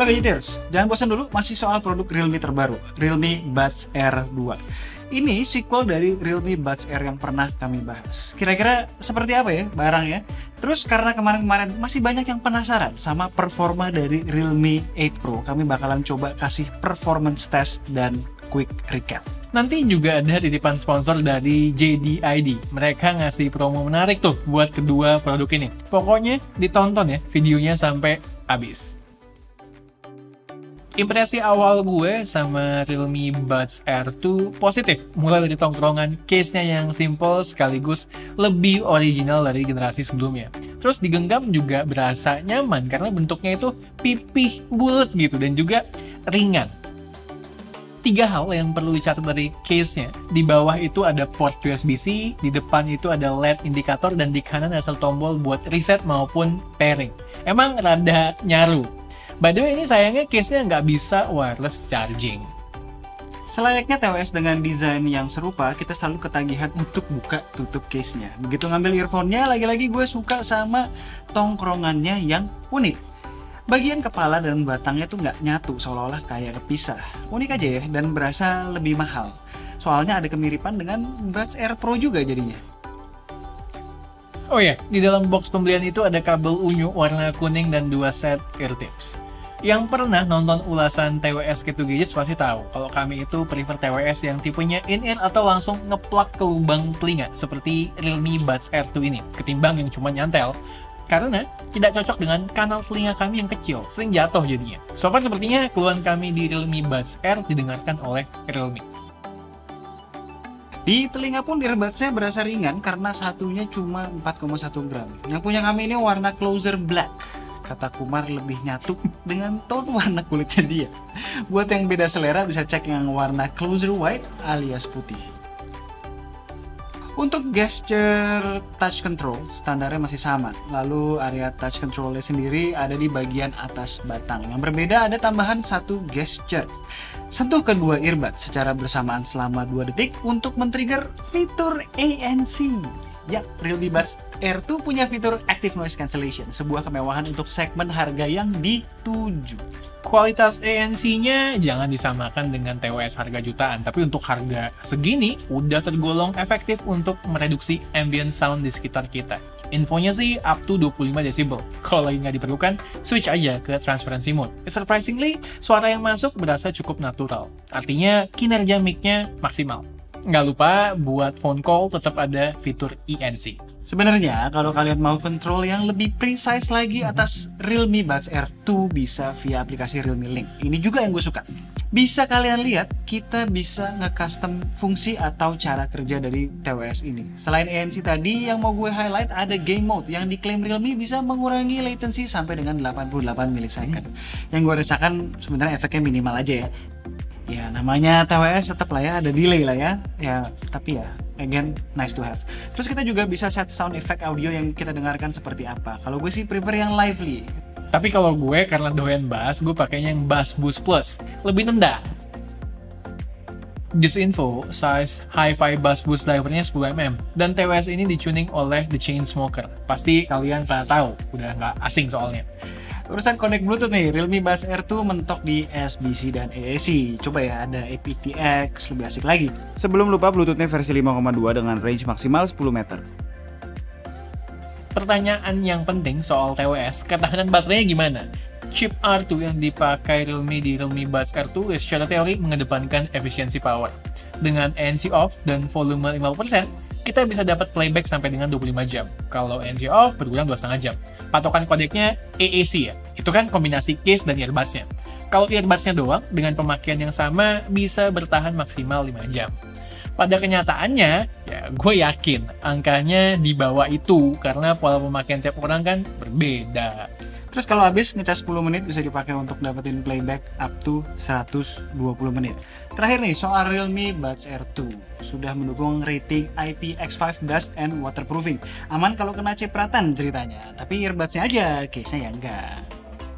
Oke Gadgeters, jangan bosan dulu, masih soal produk Realme terbaru, Realme Buds Air 2. Ini sequel dari Realme Buds Air yang pernah kami bahas. Kira-kira seperti apa ya barangnya? Terus karena kemarin-kemarin masih banyak yang penasaran sama performa dari Realme 8 Pro, kami bakalan coba kasih performance test dan quick recap. Nanti juga ada titipan sponsor dari JDID. Mereka ngasih promo menarik tuh buat kedua produk ini. Pokoknya ditonton ya videonya sampai habis. Impresi awal gue sama Realme Buds Air 2 positif. Mulai dari tongkrongan, case-nya yang simple sekaligus lebih original dari generasi sebelumnya. Terus digenggam juga berasa nyaman karena bentuknya itu pipih bulat gitu dan juga ringan. 3 hal yang perlu dicatat dari case-nya. Di bawah itu ada port USB-C, di depan itu ada LED indikator, dan di kanan ada tombol buat reset maupun pairing. Emang rada nyaru. By the way, ini sayangnya case-nya nggak bisa wireless charging. Selayaknya TWS dengan desain yang serupa, kita selalu ketagihan untuk buka tutup case-nya. Begitu ngambil earphone-nya, lagi-lagi gue suka sama tongkrongannya yang unik. Bagian kepala dan batangnya tuh nggak nyatu, seolah-olah kayak kepisah. Unik aja ya, dan berasa lebih mahal. Soalnya ada kemiripan dengan Buds Air Pro juga jadinya. Oh ya, di dalam box pembelian itu ada kabel unyu warna kuning dan 2 set ear tips. Yang pernah nonton ulasan TWS Keto Gadgets pasti tahu kalau kami itu prefer TWS yang tipenya in-ear atau langsung ngeplak ke lubang telinga seperti Realme Buds Air 2 ini, ketimbang yang cuma nyantel. Karena tidak cocok dengan kanal telinga kami yang kecil, sering jatuh jadinya. So far sepertinya keluhan kami di Realme Buds Air didengarkan oleh Realme. Di telinga pun earbuds-nya berasa ringan karena satunya cuma 4,1 gram. Yang punya kami ini warna closer black. Kata Kumar lebih nyatu dengan tone warna kulitnya dia. Buat yang beda selera bisa cek yang warna closer white alias putih. Untuk gesture touch control, standarnya masih sama. Lalu area touch controlnya sendiri ada di bagian atas batang. Yang berbeda ada tambahan satu gesture. Sentuh kedua earbud secara bersamaan selama 2 detik untuk men-trigger fitur ANC. Ya, Realme Buds Air 2 punya fitur Active Noise Cancellation, sebuah kemewahan untuk segmen harga yang dituju. Kualitas ANC-nya jangan disamakan dengan TWS harga jutaan, tapi untuk harga segini udah tergolong efektif untuk mereduksi ambient sound di sekitar kita. Infonya sih up to 25 decibel. Kalau lagi nggak diperlukan, switch aja ke transparency mode. Surprisingly, suara yang masuk berasa cukup natural. Artinya kinerja mic-nya maksimal. Nggak lupa, buat phone call tetap ada fitur ANC. Sebenarnya, kalau kalian mau kontrol yang lebih precise lagi atas Realme Buds Air 2 bisa via aplikasi Realme Link. Ini juga yang gue suka. Bisa kalian lihat, kita bisa nge-custom fungsi atau cara kerja dari TWS ini. Selain ANC tadi, yang mau gue highlight ada Game Mode yang diklaim Realme bisa mengurangi latency sampai dengan 88 millisecond. Yang gue rasakan sebenarnya efeknya minimal aja ya. Ya namanya TWS tetap lah ya, ada delay lah ya. Ya tapi ya again nice to have. Terus kita juga bisa set sound effect audio yang kita dengarkan seperti apa. Kalau gue sih prefer yang lively. Tapi kalau gue karena doyan bass, gue pakainya yang Bass Boost Plus, lebih nendang. Just info, size Hi-Fi Bass Boost drivernya 10mm dan TWS ini dituning oleh The Chainsmoker. Pasti kalian pada tahu, udah nggak asing soalnya. Urusan connect Bluetooth nih, Realme Buds Air 2 mentok di SBC dan AAC. Coba ya, ada aptX, lebih asik lagi. Sebelum lupa, Bluetooth-nya versi 5,2 dengan range maksimal 10 meter. Pertanyaan yang penting soal TWS, ketahanan baterainya gimana? Chip R2 yang dipakai Realme di Realme Buds Air 2 secara teori mengedepankan efisiensi power. Dengan ANC off dan volume 50%, kita bisa dapat playback sampai dengan 25 jam. Kalau ANC off, berkurang 2,5 jam. Patokan kodeknya AAC ya, itu kan kombinasi case dan earbuds-nya. Kalau earbuds-nya doang, dengan pemakaian yang sama, bisa bertahan maksimal 5 jam. Pada kenyataannya, ya gue yakin angkanya di bawah itu, karena pola pemakaian tiap orang kan berbeda. Terus kalau habis ngecas 10 menit bisa dipakai untuk dapetin playback up to 120 menit. Terakhir nih, soal Realme Buds Air 2. Sudah mendukung rating IPX5 Dust and Waterproofing. Aman kalau kena cipratan ceritanya, tapi earbuds-nya aja, case-nya ya enggak.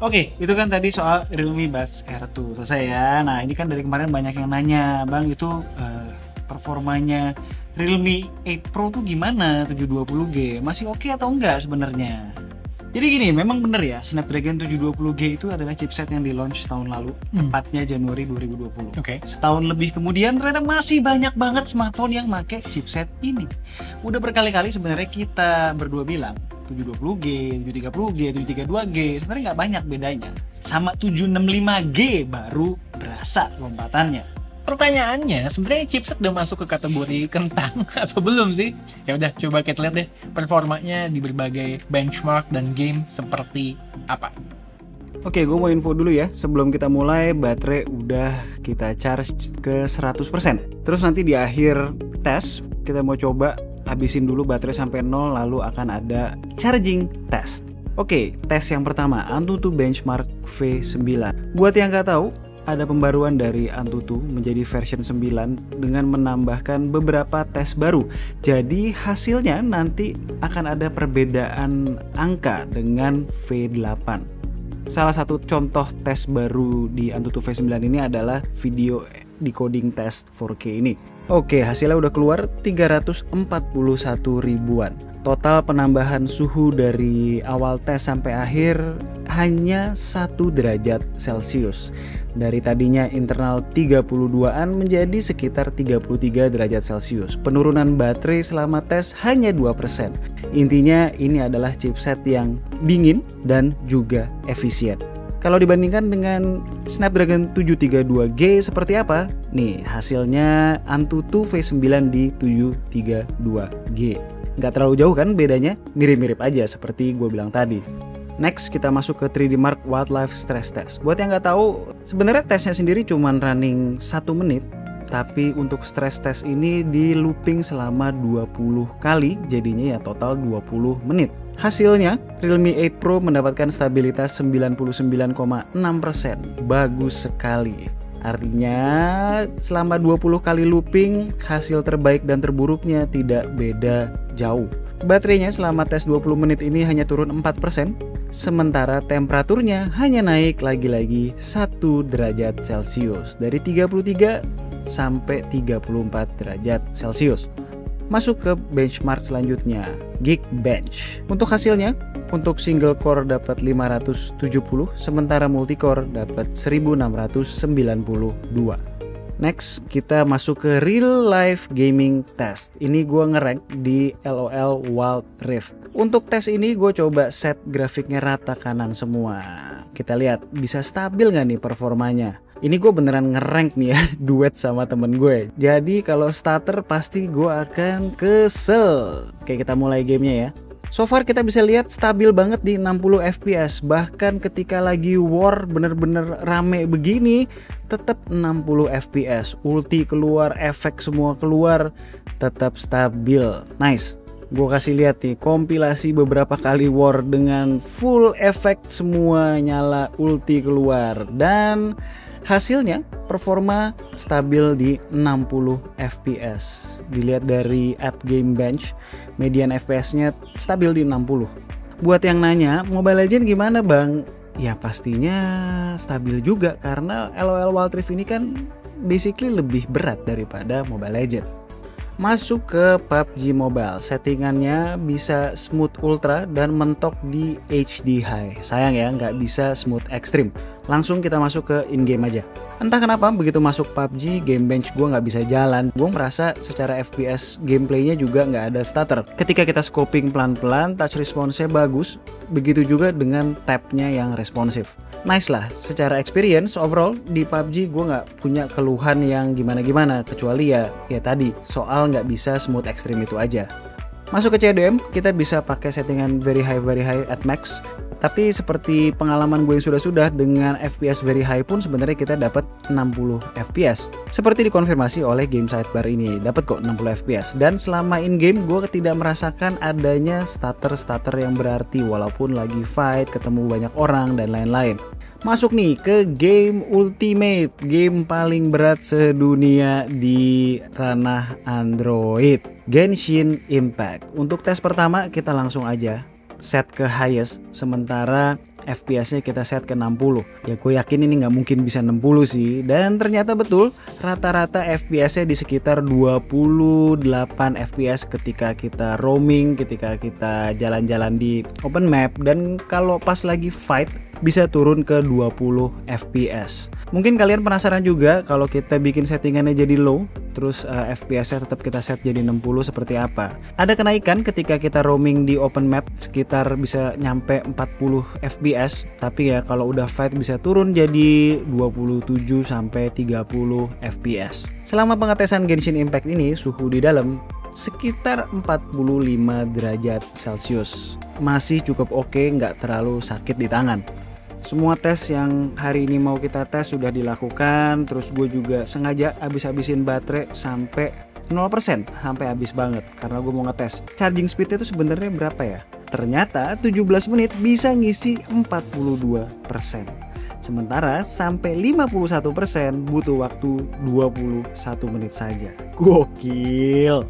Oke, itu kan tadi soal Realme Buds Air 2. Selesai ya. Nah, ini kan dari kemarin banyak yang nanya, Bang, itu performanya Realme 8 Pro tuh gimana 720G? Masih oke atau enggak sebenarnya? Jadi gini, memang bener ya, Snapdragon 720G itu adalah chipset yang di launch tahun lalu, tepatnya Januari 2020. Oke. Setahun lebih kemudian ternyata masih banyak banget smartphone yang make chipset ini. Udah berkali-kali sebenarnya kita berdua bilang 720G, 730G, 732G sebenarnya nggak banyak bedanya. Sama 765G baru berasa lompatannya. Pertanyaannya, sebenarnya chipset udah masuk ke kategori kentang atau belum sih? Ya udah, coba kita lihat deh performanya di berbagai benchmark dan game seperti apa. Oke, gue mau info dulu ya. Sebelum kita mulai, baterai udah kita charge ke 100%. Terus nanti di akhir tes, kita mau coba habisin dulu baterai sampai 0, lalu akan ada charging test. Oke, tes yang pertama, Antutu Benchmark V9. Buat yang nggak tahu, ada pembaruan dari Antutu menjadi version 9 dengan menambahkan beberapa tes baru. Jadi hasilnya nanti akan ada perbedaan angka dengan V8. Salah satu contoh tes baru di Antutu V9 ini adalah video decoding test 4K ini. Oke, hasilnya udah keluar 341 ribuan. Total penambahan suhu dari awal tes sampai akhir hanya 1 derajat Celcius. Dari tadinya internal 32-an menjadi sekitar 33 derajat Celcius. Penurunan baterai selama tes hanya 2%. Intinya ini adalah chipset yang dingin dan juga efisien. Kalau dibandingkan dengan Snapdragon 732G seperti apa? Nih hasilnya Antutu V9 di 732G. Nggak terlalu jauh kan bedanya? Mirip-mirip aja seperti gue bilang tadi. Next kita masuk ke 3D Mark Wildlife Stress Test. Buat yang nggak tahu, sebenarnya tesnya sendiri cuma running 1 menit. Tapi untuk stress test ini di looping selama 20 kali, jadinya ya total 20 menit. Hasilnya, Realme 8 Pro mendapatkan stabilitas 99,6%. Bagus sekali. Artinya selama 20 kali looping, hasil terbaik dan terburuknya tidak beda jauh. Baterainya selama tes 20 menit ini hanya turun 4%, sementara temperaturnya hanya naik lagi-lagi 1 derajat Celcius dari 33 sampai 34 derajat Celcius. Masuk ke benchmark selanjutnya, Geekbench. Untuk hasilnya, untuk single core dapat 570, sementara multicore dapat 1692. Next, kita masuk ke real life gaming test. Ini gue ngerank di LOL Wild Rift. Untuk tes ini gue coba set grafiknya rata kanan semua. Kita lihat bisa stabil nggak nih performanya. Ini gue beneran ngerank nih ya, duet sama temen gue. Jadi kalau starter pasti gue akan kesel. Oke, kita mulai gamenya ya. So far kita bisa lihat stabil banget di 60 fps. Bahkan ketika lagi war bener-bener rame begini, tetap 60 fps. Ulti keluar, efek semua keluar, tetap stabil. Nice. Gue kasih lihat nih kompilasi beberapa kali war dengan full efek semua nyala, ulti keluar, dan hasilnya performa stabil di 60 fps. Dilihat dari app Game Bench, median fps-nya stabil di 60. Buat yang nanya, Mobile Legends gimana bang? Ya pastinya stabil juga karena LOL Wild Rift ini kan basically lebih berat daripada Mobile Legends. Masuk ke PUBG Mobile, settingannya bisa smooth ultra dan mentok di HD high. Sayang ya nggak bisa smooth extreme. Langsung kita masuk ke in-game aja. Entah kenapa begitu masuk PUBG, Game Bench gue nggak bisa jalan. Gue merasa secara FPS gameplaynya juga nggak ada stutter. Ketika kita scoping pelan-pelan, touch response-nya bagus. Begitu juga dengan tab-nya yang responsif. Nice lah, secara experience overall di PUBG gue nggak punya keluhan yang gimana-gimana. Kecuali ya tadi, soal nggak bisa smooth extreme itu aja. Masuk ke CDM, kita bisa pakai settingan very high at max. Tapi seperti pengalaman gue yang sudah dengan FPS very high pun sebenarnya kita dapat 60 FPS. Seperti dikonfirmasi oleh game sidebar ini, dapat kok 60 FPS. Dan selama in game gue tidak merasakan adanya stutter yang berarti walaupun lagi fight, ketemu banyak orang dan lain-lain. Masuk nih ke game Ultimate, game paling berat sedunia di ranah Android, Genshin Impact. Untuk tes pertama kita langsung aja set ke highest, sementara FPS-nya kita set ke 60. Ya gue yakin ini nggak mungkin bisa 60 sih. Dan ternyata betul, rata-rata FPS-nya di sekitar 28 FPS ketika kita roaming, ketika kita jalan-jalan di open map. Dan kalau pas lagi fight bisa turun ke 20 FPS. Mungkin kalian penasaran juga kalau kita bikin settingannya jadi low, terus FPS-nya tetap kita set jadi 60 seperti apa. Ada kenaikan ketika kita roaming di open map sekitar bisa nyampe 40 FPS, tapi ya kalau udah fight bisa turun jadi 27 sampai 30 FPS. Selama pengetesan Genshin Impact ini, suhu di dalam sekitar 45 derajat Celcius. Masih cukup oke, nggak terlalu sakit di tangan. Semua tes yang hari ini mau kita tes sudah dilakukan. Terus gue juga sengaja habis-habisin baterai sampai 0%, sampai habis banget karena gue mau ngetes charging speednya itu sebenarnya berapa ya. Ternyata 17 menit bisa ngisi 42%. Sementara sampai 51% butuh waktu 21 menit saja. Gokil.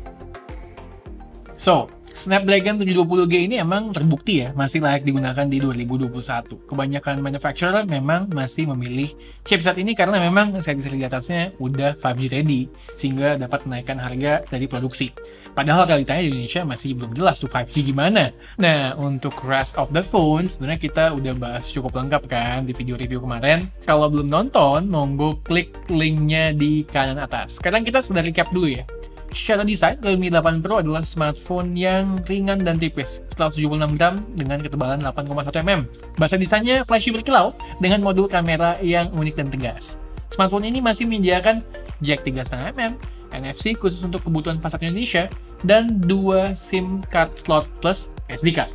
So, Snapdragon 720G ini emang terbukti ya masih layak digunakan di 2021. Kebanyakan manufacturer memang masih memilih chipset ini karena memang seri-seri di atasnya udah 5G ready sehingga dapat menaikkan harga dari produksi. Padahal realitanya di Indonesia masih belum jelas tuh 5G gimana. Nah, untuk rest of the phone sebenarnya kita udah bahas cukup lengkap kan di video review kemarin. Kalau belum nonton, monggo klik linknya di kanan atas. Sekarang kita sudah recap dulu ya. Secara desain, Realme 8 Pro adalah smartphone yang ringan dan tipis, 176 gram dengan ketebalan 8,1 mm. Bahasa desainnya flashy berkilau dengan modul kamera yang unik dan tegas. Smartphone ini masih menyediakan jack 3,5 mm, NFC khusus untuk kebutuhan pasar Indonesia, dan 2 SIM card slot plus SD card.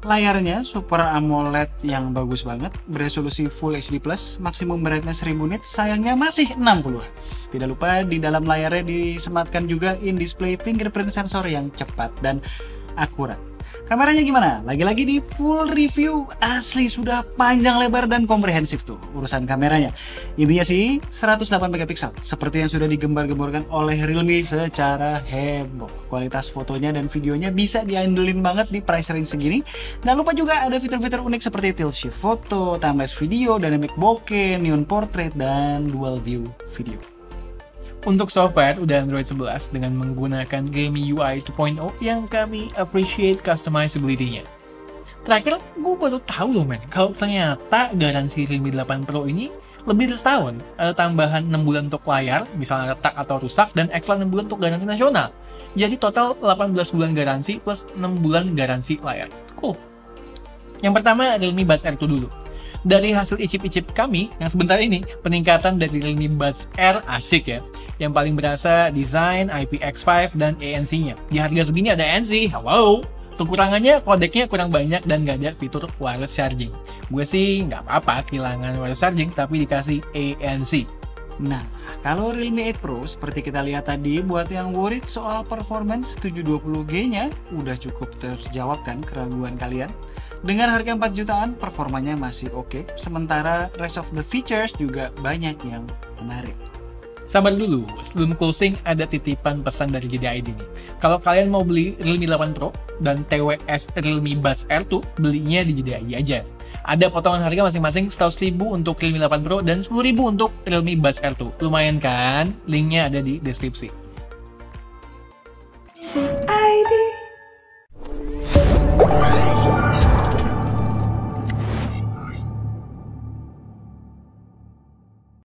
Layarnya Super AMOLED yang bagus banget, beresolusi Full HD+, maksimum brightness 1000 nits, sayangnya masih 60 Hz. Tidak lupa di dalam layarnya disematkan juga in-display fingerprint sensor yang cepat dan akurat. Kameranya gimana? Lagi-lagi di full review, asli sudah panjang lebar dan komprehensif tuh urusan kameranya. Intinya sih 108 megapiksel, seperti yang sudah digembar-gemborkan oleh Realme secara heboh. Kualitas fotonya dan videonya bisa diandelin banget di price range segini. Nggak lupa juga ada fitur-fitur unik seperti tilt shift foto, timelapse video, dynamic bokeh, neon portrait, dan dual view video. Untuk software, udah Android 11 dengan menggunakan Realme UI 2.0 yang kami appreciate customizability-nya. Terakhir, gue baru tahu loh men, kalau ternyata garansi Realme 8 Pro ini lebih dari setahun. Ada tambahan 6 bulan untuk layar, misalnya retak atau rusak, dan ekstra 6 bulan untuk garansi nasional. Jadi total 18 bulan garansi plus 6 bulan garansi layar. Cool. Yang pertama, Realme Buds R2 dulu. Dari hasil icip-icip kami yang sebentar ini, peningkatan dari Realme Buds R asik ya. Yang paling berasa desain, IPX5, dan ANC-nya. Di harga segini ada ANC, wow! Kekurangannya, kodeknya kurang banyak dan nggak ada fitur wireless charging. Gue sih nggak apa-apa kehilangan wireless charging, tapi dikasih ANC. Nah, kalau Realme 8 Pro, seperti kita lihat tadi, buat yang worried soal performance 720G-nya, udah cukup terjawab kan keraguan kalian? Dengan harga 4 jutaan, performanya masih oke, sementara rest of the features juga banyak yang menarik. Sabar dulu, sebelum closing ada titipan pesan dari JDID nih. Kalau kalian mau beli Realme 8 Pro dan TWS Realme Buds R2, belinya di JDID aja. Ada potongan harga masing-masing 100.000 untuk Realme 8 Pro dan 10.000 untuk Realme Buds R2. Lumayan kan? Linknya ada di deskripsi.